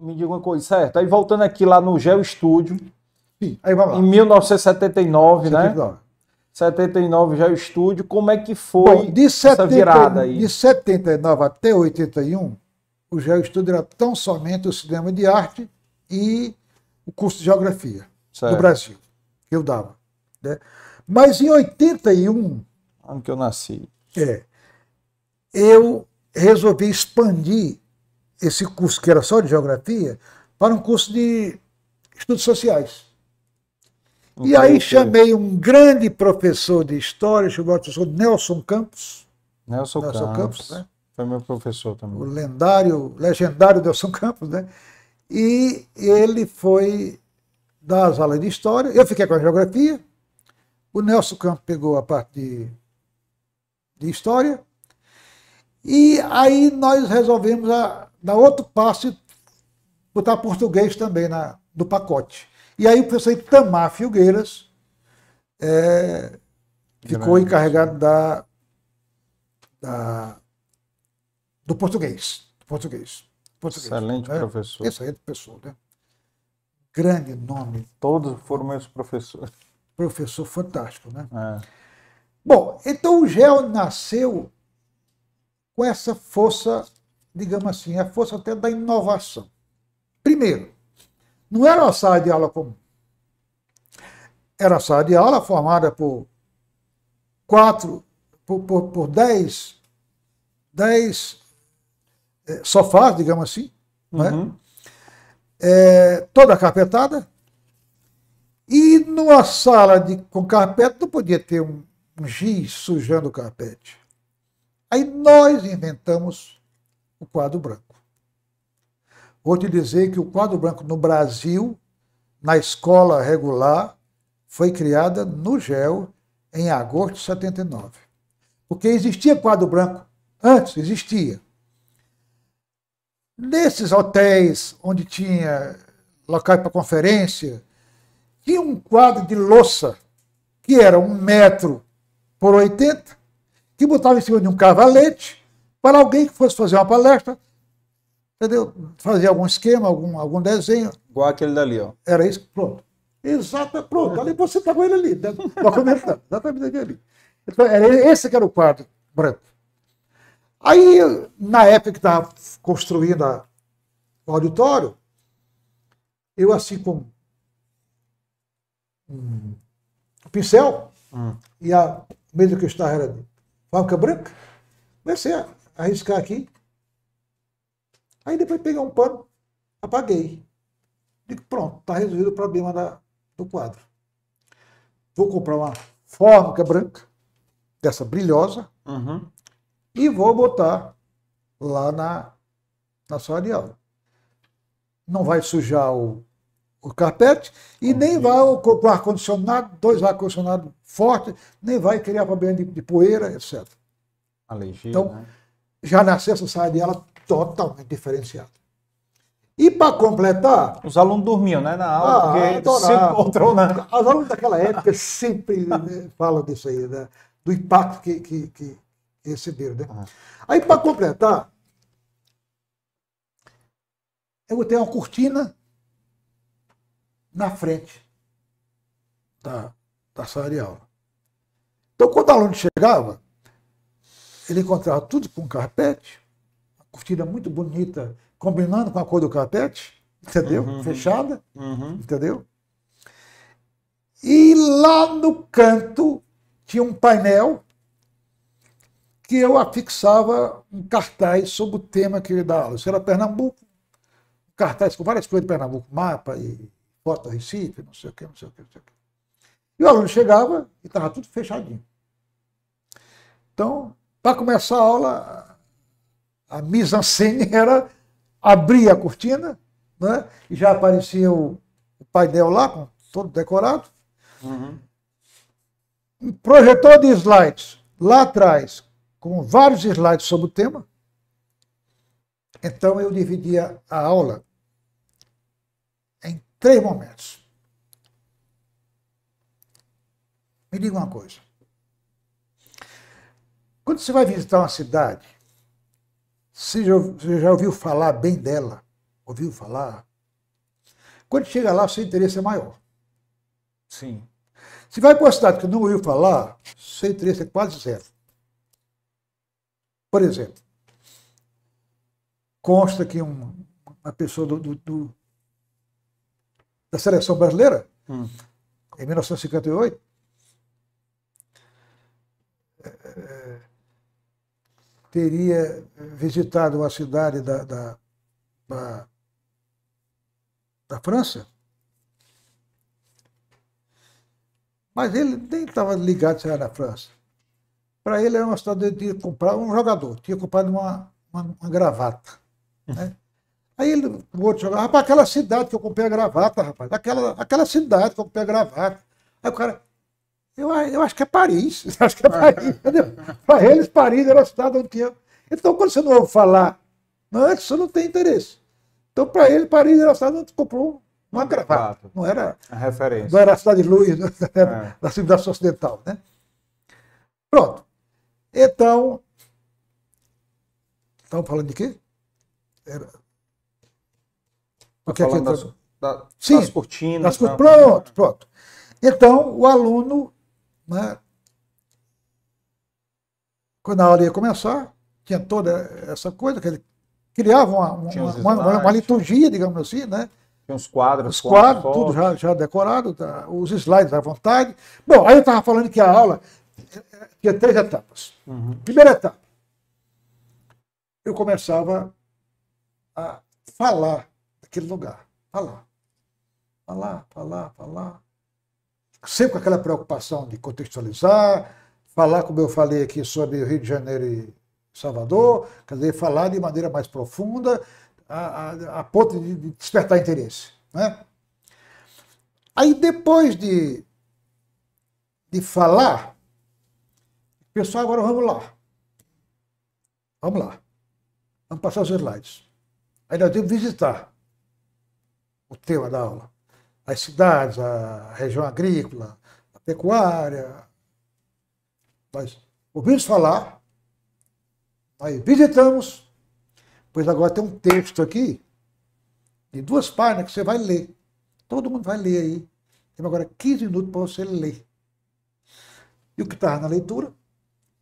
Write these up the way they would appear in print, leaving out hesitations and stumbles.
me diga uma coisa, certo? Aí voltando aqui lá no GeoStudio, Sim, aí vamos lá. em 1979, né? 79. 79 GeoStudio, como é que foi Bom, de essa virada aí? de 79 até 81, o GeoStudio era tão somente o cinema de arte e o curso de geografia Certo. do Brasil, que eu dava. Né? Mas em 81, Ano que eu nasci. eu resolvi expandir esse curso, que era só de geografia, para um curso de estudos sociais. E Então, aí o quê? chamei um grande professor de história, chamado o professor Nelson Campos, Nelson Campos, né? foi meu professor O também. legendário Nelson Campos, né? E ele foi dar as aulas de história, eu fiquei com a geografia, o Nelson Campos pegou a parte de história, e aí nós resolvemos dar outro passo e botar português também no pacote. E aí o professor Itamar Filgueiras ficou Grande. encarregado do português. Português. Excelente né? professor. Excelente pessoa, né? Grande nome, Todos foram meus professores. professor fantástico, né? É. Bom, então o GEO nasceu com essa força, digamos assim, a força até da inovação. Primeiro, não era uma sala de aula comum. Era uma sala de aula formada por 10 sofás, digamos assim, né? Toda carpetada. E numa sala com carpete não podia ter um giz sujando o carpete. Aí nós inventamos o quadro branco. Vou te dizer que o quadro branco no Brasil, na escola regular, foi criada no GEO em agosto de 79. Porque existia quadro branco antes, existia. Nesses hotéis onde tinha locais para conferência, tinha um quadro de louça que era 1 m por 80, que botava em cima de um cavalete para alguém que fosse fazer uma palestra, entendeu? Fazer algum esquema, algum desenho. Igual aquele dali, ó. Era isso, pronto. Exato, pronto. Ali você está com ele ali, documentando, exatamente aquele ali. Então, esse que era o quadro branco. Aí, na época que estava construindo o auditório, eu assim com um pincel, e a mesa que eu estava era de fábrica branca, comecei a arriscar aqui. Aí depois peguei um pano, apaguei. Digo, pronto, está resolvido o problema do quadro. Vou comprar uma fórmica branca, dessa brilhosa, e vou botar lá na sala de aula. Não vai sujar o carpete e nem vai com ar-condicionado, 2 ar-condicionados fortes, nem vai criar problema de poeira, etc. Alergia, Então, né? já nasceu essa sala de aula totalmente diferenciada. E para completar... Os alunos dormiam, né, na aula, porque se encontrou, né? Os alunos daquela época sempre falam disso aí, né, do impacto que receberam. Né? Aí, para completar, eu botei uma cortina na frente da sala de aula. Então, quando o aluno chegava, ele encontrava tudo com carpete, uma cortina muito bonita, combinando com a cor do carpete, entendeu? Fechada, entendeu? E lá no canto tinha um painel que eu afixava um cartaz sobre o tema que eu ia dar aula. Isso era Pernambuco, um cartaz com várias coisas de Pernambuco, mapa e foto do Recife, não sei o que, não sei o que, não sei o que. E o aluno chegava e estava tudo fechadinho. Então, para começar a aula, a mise-en-scène era abrir a cortina, né? E já aparecia o painel lá, com todo decorado. Um projetor de slides lá atrás, com vários slides sobre o tema. Então eu dividia a aula em 3 momentos. Me diga uma coisa. Quando você vai visitar uma cidade, você já ouviu falar bem dela? ouviu falar? Quando chega lá, seu interesse é maior. Sim. Se vai para uma cidade que não ouviu falar, seu interesse é quase zero. Por exemplo, consta que uma pessoa da seleção brasileira, em 1958, teria visitado uma cidade da França, mas ele nem estava ligado se era na França. Para ele era uma cidade de tinha comprado um jogador, tinha comprado uma gravata. Né? Aí ele, o outro jogador, rapaz, aquela cidade que eu comprei a gravata, rapaz, aquela cidade que eu comprei a gravata. Aí o cara, eu acho que é Paris, acho que é Paris. Para eles, Paris era a cidade onde tinha. Então, quando você não ouve falar, antes você não tem interesse. Então, para ele, Paris era a cidade onde comprou uma gravata. Não era a referência. Não era a cidade de luz da civilização ocidental. Né? Pronto. Então, estamos falando de quê? Falando Sim, das cortinas. Pronto. Então, o aluno, né, quando a aula ia começar, tinha toda essa coisa, que ele criava uma liturgia, digamos assim, né? Tinha uns quadros. Os quadros, tudo já decorado, tá? Os slides à vontade. Bom, aí eu estava falando que a aula tinha 3 etapas. Primeira etapa, eu começava a falar daquele lugar. Falar. Sempre com aquela preocupação de contextualizar, falar, como eu falei aqui, sobre o Rio de Janeiro e Salvador, quer dizer, falar de maneira mais profunda, a ponto de despertar interesse. Né? Aí, depois de falar, pessoal, agora vamos lá. Vamos passar os slides. Aí nós temos que visitar o tema da aula. As cidades, a região agrícola, a pecuária. Nós ouvimos falar, nós visitamos, pois agora tem um texto aqui, de 2 páginas, que você vai ler. Todo mundo vai ler aí. Tem agora 15 minutos para você ler. E o que estava na leitura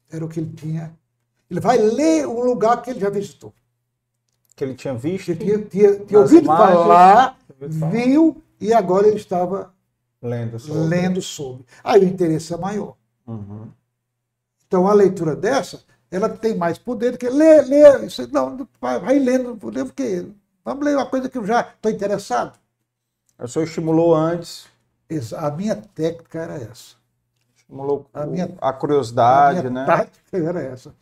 era o que ele tinha. Ele vai ler um lugar que ele já visitou. Que ele tinha visto. Ele tinha ouvido falar, viu, e agora ele estava lendo sobre. Aí o interesse é maior. Então a leitura dessa, ela tem mais poder do que ler. Não, vai lendo, porque vamos ler uma coisa que eu já estou interessado. O senhor estimulou antes. A minha técnica era essa. Estimulou a curiosidade, a minha né? tática era essa.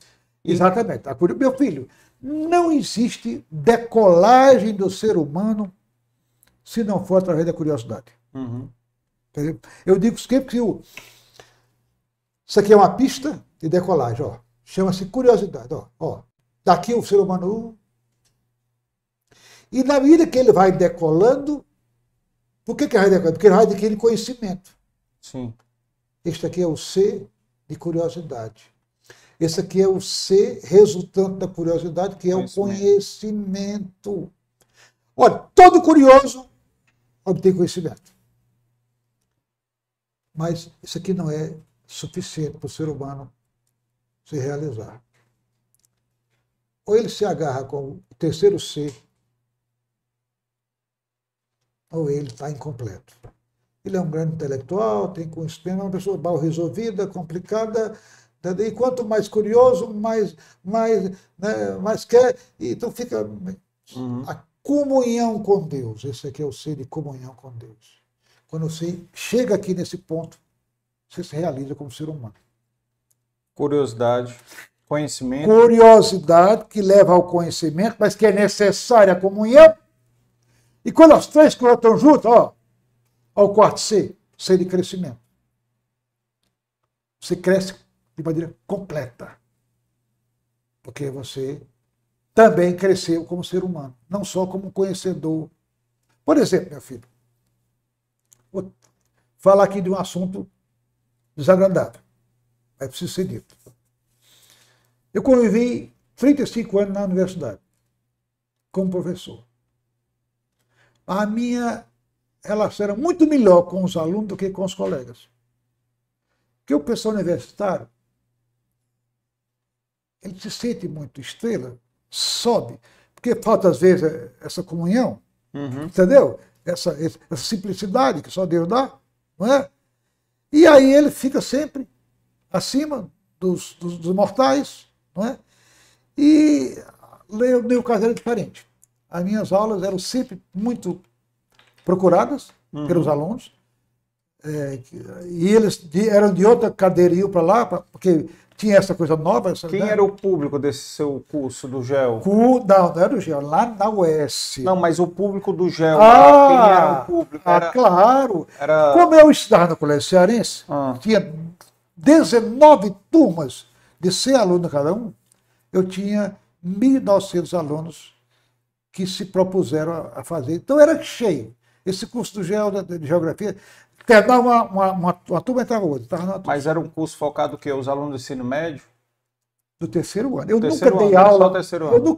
Exatamente. Meu filho, não existe decolagem do ser humano se não for através da curiosidade. Eu digo sempre que isso aqui é uma pista de decolagem. Ó. Chama-se curiosidade. Ó. Daqui o ser humano... E na medida que ele vai decolando, por que ele vai decolando? Porque ele vai adquirir conhecimento. Sim. Este aqui é o C de curiosidade. Esse aqui é o C resultante da curiosidade, que é o conhecimento. Olha, todo curioso obtém conhecimento. Mas isso aqui não é suficiente para o ser humano se realizar. Ou ele se agarra com o terceiro C, ou ele está incompleto. Ele é um grande intelectual, tem conhecimento, é uma pessoa mal resolvida, complicada, e quanto mais curioso, mais quer, e então fica a comunhão com Deus. Esse aqui é o ser de comunhão com Deus. Quando você chega aqui nesse ponto, você se realiza como ser humano. Curiosidade, conhecimento. Curiosidade que leva ao conhecimento, mas que é necessária a comunhão. E quando as 3 coisas estão juntas, ao quarto C, C de crescimento. Você cresce de maneira completa. Porque você também cresceu como ser humano, não só como conhecedor. Por exemplo, meu filho, vou falar aqui de um assunto desagradável, mas precisa ser dito. Eu convivi 35 anos na universidade, como professor. a minha relação era muito melhor com os alunos do que com os colegas. Porque o pessoal universitário, ele se sente muito estrela, sobe, porque falta às vezes essa comunhão, entendeu? Essa simplicidade que só Deus dá, não é? E aí ele fica sempre acima dos mortais, não é? E no meu caso era diferente. As minhas aulas eram sempre muito procuradas pelos alunos, e eles eram de outra cadeira e iam para lá, porque tinha essa coisa nova. Quem era o público desse seu curso do GEL? Não era do GEL, lá na UES. Não, mas o público do GEL, quem era o público? Claro. Como eu estudava no Colégio Cearense, tinha 19 turmas de 100 alunos cada um, eu tinha 1.900 alunos que se propuseram a fazer. Então era cheio. Esse curso do GEL, de Geografia, terminava uma turma, entrava outra. Mas era um curso focado que os alunos do ensino médio? Do terceiro ano. Eu nunca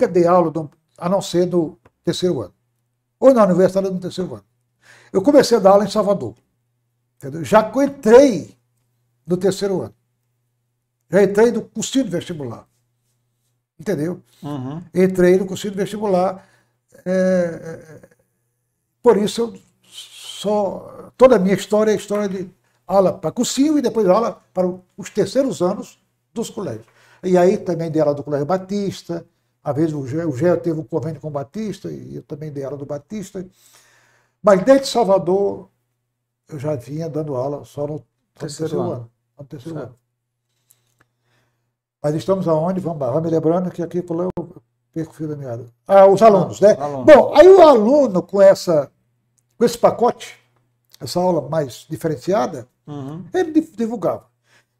dei aula, a não ser do terceiro ano. Ou na universidade no terceiro ano. Eu comecei a dar aula em Salvador. Entendeu? Já entrei no terceiro ano. Já entrei no cursinho de vestibular. Entendeu? Entrei no cursinho de vestibular. Por isso, toda a minha história é a história de aula para cursinho e depois aula para os terceiros anos dos colégios. E aí também dei aula do Colégio Batista, às vezes o GEL teve um convênio com o Batista, e eu também dei aula do Batista. Mas desde Salvador, eu já vinha dando aula só no terceiro ano. No terceiro ano. Mas estamos aonde? Vamos lá. Vai me lembrando que aqui por lá eu perco o fio da meada. Os alunos, né? Bom, aí o aluno com esse pacote, essa aula mais diferenciada, ele divulgava.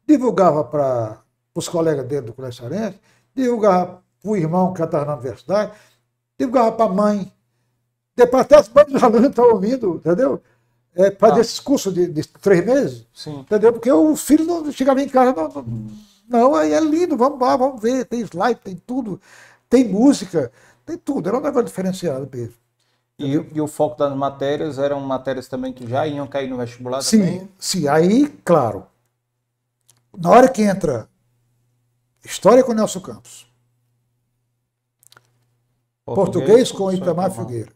Divulgava para os colegas dele do Colégio Cearense, divulgava para o irmão que já estava na universidade, divulgava para a mãe. Depois até as mães dos alunos estão ouvindo, entendeu? Fazer esses cursos de 3 meses, entendeu? Porque o filho não chegava em casa, não, aí é lindo, vamos lá, vamos ver, tem slide, tem tudo, tem música, tem tudo, era um negócio diferenciado mesmo. E o foco das matérias eram matérias também que já iam cair no vestibular também? Sim, aí, claro, na hora que entra História com Nelson Campos, Português com Itamar Filgueira,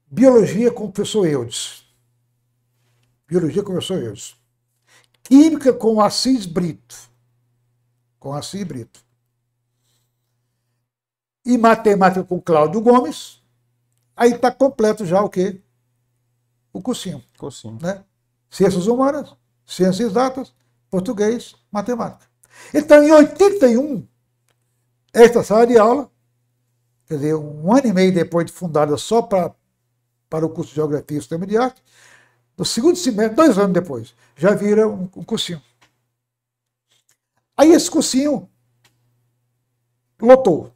Biologia com o professor Eudes, Química com Assis Brito, e Matemática com Cláudio Gomes, aí está completo já o quê? O cursinho. Né? Ciências Humanas, Ciências Exatas, Português, Matemática. Então, em 81, esta sala de aula, quer dizer, 1 ano e meio depois de fundada só para o curso de Geografia e Sistema de Arte, no segundo semestre, 2 anos depois, já vira um cursinho. Aí esse cursinho lotou.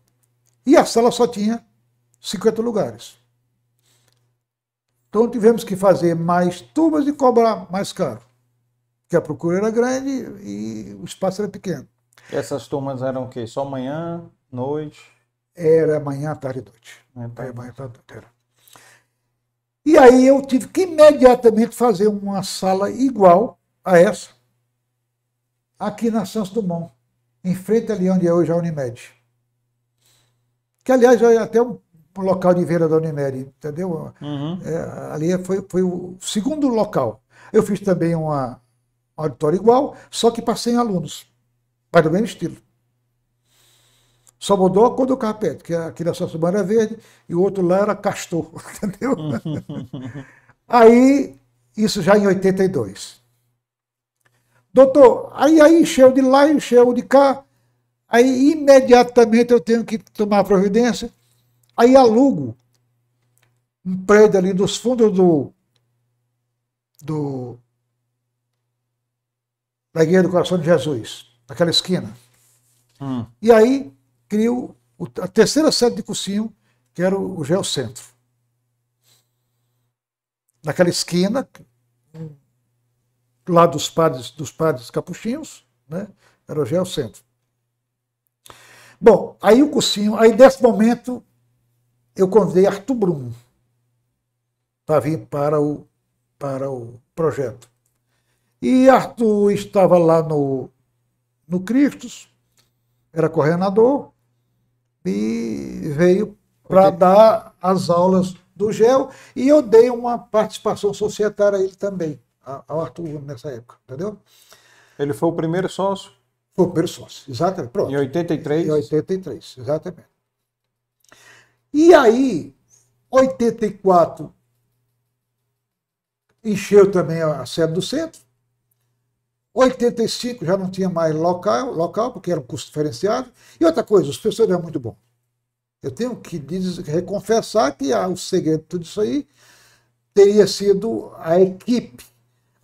E a sala só tinha 50 lugares. Então tivemos que fazer mais turmas e cobrar mais caro. Porque a procura era grande e o espaço era pequeno. E essas turmas eram o quê? Só manhã, noite? Era manhã, tarde e noite. Manhã, tarde e noite. E aí eu tive que imediatamente fazer uma sala igual a essa, aqui na Santos Dumont, em frente ali onde é hoje a Unimed. Que, aliás, é até um local de venda da Unimed, entendeu? Ali foi o segundo local. Eu fiz também um auditório igual, só que para 100 alunos, mas do mesmo estilo. Só mudou a cor do carpete, que aqui na Santos Dumont era verde e o outro lá era castor, entendeu? Aí, isso já em 82. Doutor, aí encheu de lá, encheu de cá, aí imediatamente eu tenho que tomar providência, aí alugo um prédio ali dos fundos da Igreja do Coração de Jesus, naquela esquina. E aí crio a terceira sede de cursinho, que era o Geocentro. Naquela esquina, lá dos padres capuchinhos, né, era o Geocentro. Bom, aí o cursinho, aí nesse momento, eu convidei Arthur Brum para vir para o projeto. E Arthur estava lá no Cristos, era coordenador, e veio para dar as aulas do GEL, e eu dei uma participação societária a ele também, ao Arthur nessa época, entendeu? Ele foi o primeiro sócio? Foi o primeiro sócio, exatamente. Pronto. Em 83? Em 83, exatamente. E aí, 84, encheu também a sede do centro. 85 já não tinha mais local porque era um custo diferenciado. E outra coisa, os professores eram muito bons. Eu tenho que reconfessar que o segredo de tudo isso aí teria sido a equipe.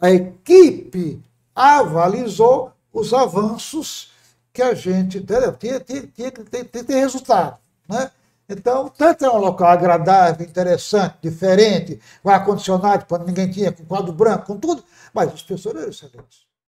A equipe avalizou os avanços que a gente tinha que ter resultado, né? Então, tanto é um local agradável, interessante, diferente, com ar-condicionado, quando ninguém tinha, com quadro branco, com tudo, mas os professores eram excelentes.